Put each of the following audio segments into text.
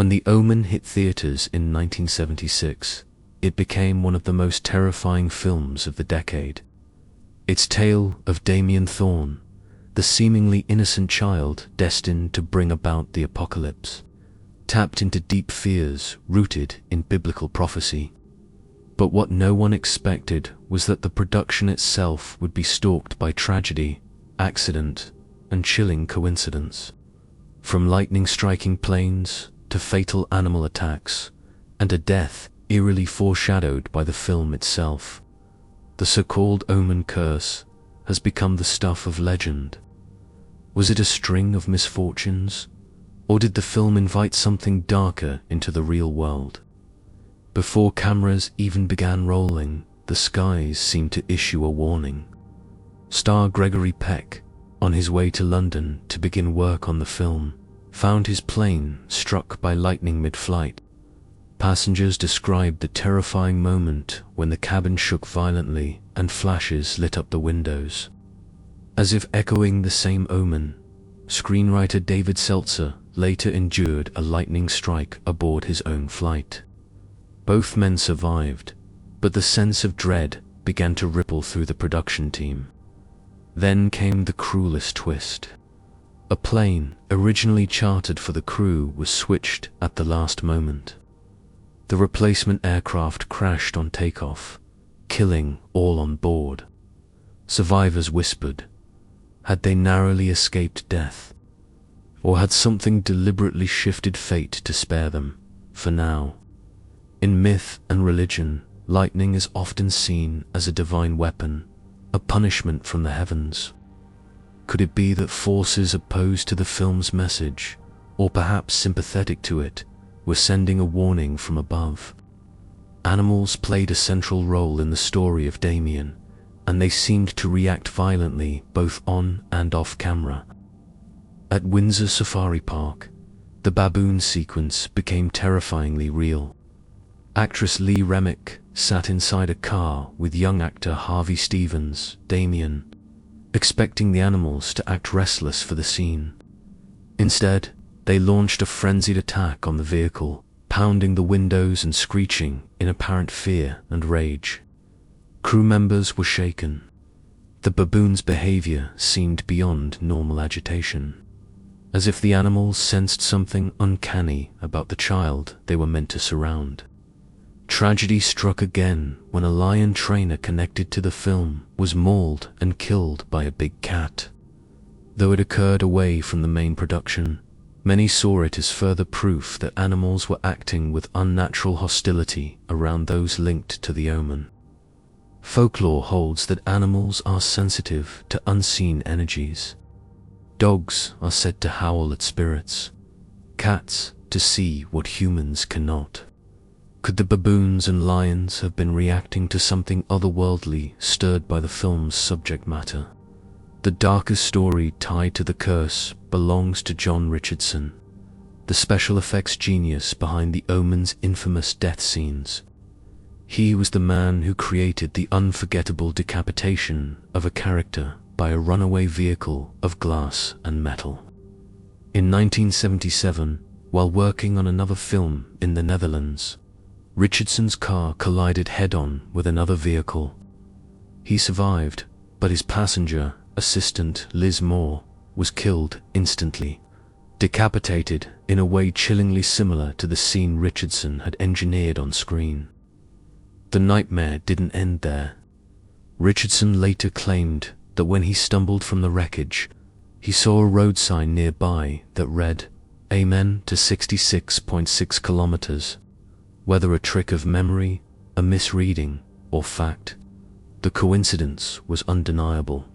When The Omen hit theaters in 1976, it became one of the most terrifying films of the decade. Its tale of Damien Thorn, the seemingly innocent child destined to bring about the apocalypse, tapped into deep fears rooted in biblical prophecy. But what no one expected was that the production itself would be stalked by tragedy, accident, and chilling coincidence. From lightning striking planes to fatal animal attacks, and a death eerily foreshadowed by the film itself, the so-called Omen curse has become the stuff of legend. Was it a string of misfortunes, or did the film invite something darker into the real world? Before cameras even began rolling, the skies seemed to issue a warning. Star Gregory Peck, on his way to London to begin work on the film, found his plane struck by lightning mid-flight. Passengers described the terrifying moment when the cabin shook violently and flashes lit up the windows. As if echoing the same omen, screenwriter David Seltzer later endured a lightning strike aboard his own flight. Both men survived, but the sense of dread began to ripple through the production team. Then came the cruelest twist. A plane originally chartered for the crew was switched at the last moment. The replacement aircraft crashed on takeoff, killing all on board. Survivors whispered, had they narrowly escaped death? Or had something deliberately shifted fate to spare them, for now? In myth and religion, lightning is often seen as a divine weapon, a punishment from the heavens. Could it be that forces opposed to the film's message, or perhaps sympathetic to it, were sending a warning from above? Animals played a central role in the story of Damien, and they seemed to react violently both on and off camera. At Windsor Safari Park, the baboon sequence became terrifyingly real. Actress Lee Remick sat inside a car with young actor Harvey Stevens, Damien, expecting the animals to act restless for the scene. Instead, they launched a frenzied attack on the vehicle, pounding the windows and screeching in apparent fear and rage. Crew members were shaken. The baboon's behavior seemed beyond normal agitation, as if the animals sensed something uncanny about the child they were meant to surround. Tragedy struck again when a lion trainer connected to the film was mauled and killed by a big cat. Though it occurred away from the main production, many saw it as further proof that animals were acting with unnatural hostility around those linked to the omen. Folklore holds that animals are sensitive to unseen energies. Dogs are said to howl at spirits, cats to see what humans cannot. Could the baboons and lions have been reacting to something otherworldly stirred by the film's subject matter? The darkest story tied to the curse belongs to John Richardson, the special effects genius behind The Omen's infamous death scenes. He was the man who created the unforgettable decapitation of a character by a runaway vehicle of glass and metal. In 1977, while working on another film in the Netherlands, Richardson's car collided head-on with another vehicle. He survived, but his passenger, assistant Liz Moore, was killed instantly, decapitated in a way chillingly similar to the scene Richardson had engineered on screen. The nightmare didn't end there. Richardson later claimed that when he stumbled from the wreckage, he saw a road sign nearby that read, "Amen to 66.6 kilometers. Whether a trick of memory, a misreading, or fact, the coincidence was undeniable.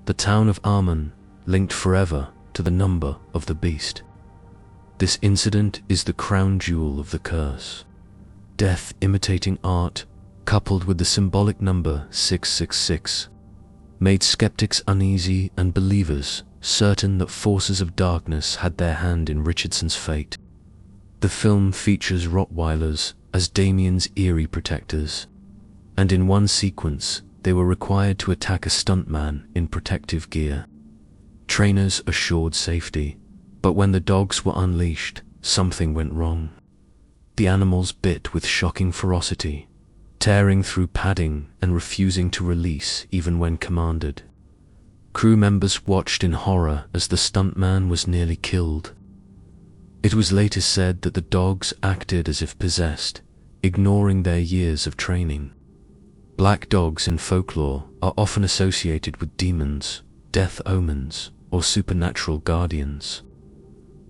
The town of Omen linked forever to the number of the beast. This incident is the crown jewel of the curse. Death imitating art, coupled with the symbolic number 666, made skeptics uneasy and believers certain that forces of darkness had their hand in Richardson's fate. The film features Rottweilers as Damien's eerie protectors, and in one sequence they were required to attack a stuntman in protective gear. Trainers assured safety, but when the dogs were unleashed, something went wrong. The animals bit with shocking ferocity, tearing through padding and refusing to release even when commanded. Crew members watched in horror as the stuntman was nearly killed. It was later said that the dogs acted as if possessed, ignoring their years of training. Black dogs in folklore are often associated with demons, death omens, or supernatural guardians.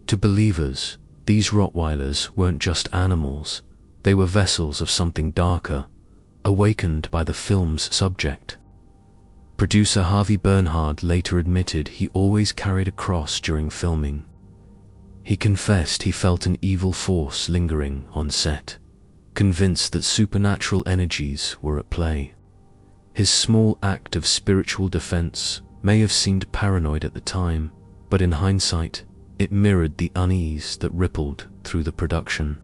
To believers, these Rottweilers weren't just animals, they were vessels of something darker, awakened by the film's subject. Producer Harvey Bernhard later admitted he always carried a cross during filming. He confessed he felt an evil force lingering on set, convinced that supernatural energies were at play. His small act of spiritual defense may have seemed paranoid at the time, but in hindsight, it mirrored the unease that rippled through the production.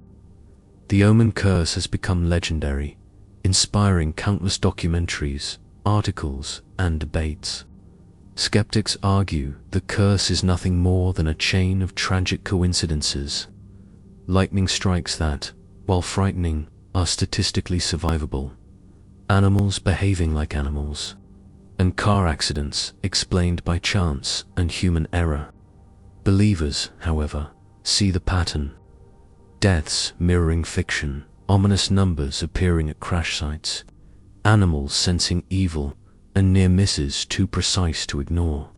The Omen curse has become legendary, inspiring countless documentaries, articles, and debates. Skeptics argue the curse is nothing more than a chain of tragic coincidences. Lightning strikes that, while frightening, are statistically survivable, animals behaving like animals, and car accidents explained by chance and human error. Believers, however, see the pattern. Deaths mirroring fiction, ominous numbers appearing at crash sites, animals sensing evil, and near misses too precise to ignore.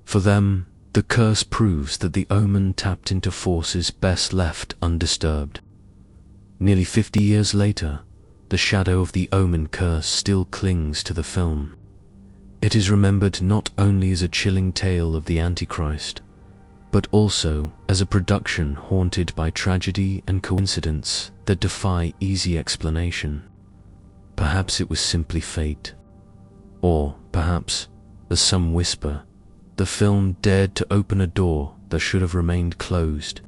For them, the curse proves that the Omen tapped into forces best left undisturbed. Nearly 50 years later, the shadow of the Omen curse still clings to the film. It is remembered not only as a chilling tale of the Antichrist, but also as a production haunted by tragedy and coincidence that defy easy explanation. Perhaps it was simply fate. Or perhaps, as some whisper, the film dared to open a door that should have remained closed.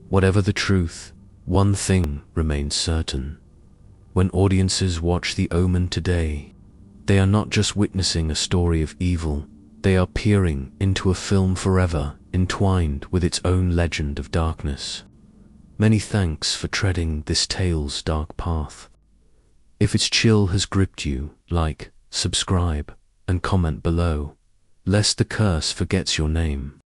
Whatever the truth, one thing remains certain. When audiences watch The Omen today, they are not just witnessing a story of evil, they are peering into a film forever entwined with its own legend of darkness. Many thanks for treading this tale's dark path. If its chill has gripped you, like, subscribe, and comment below, lest the curse forgets your name.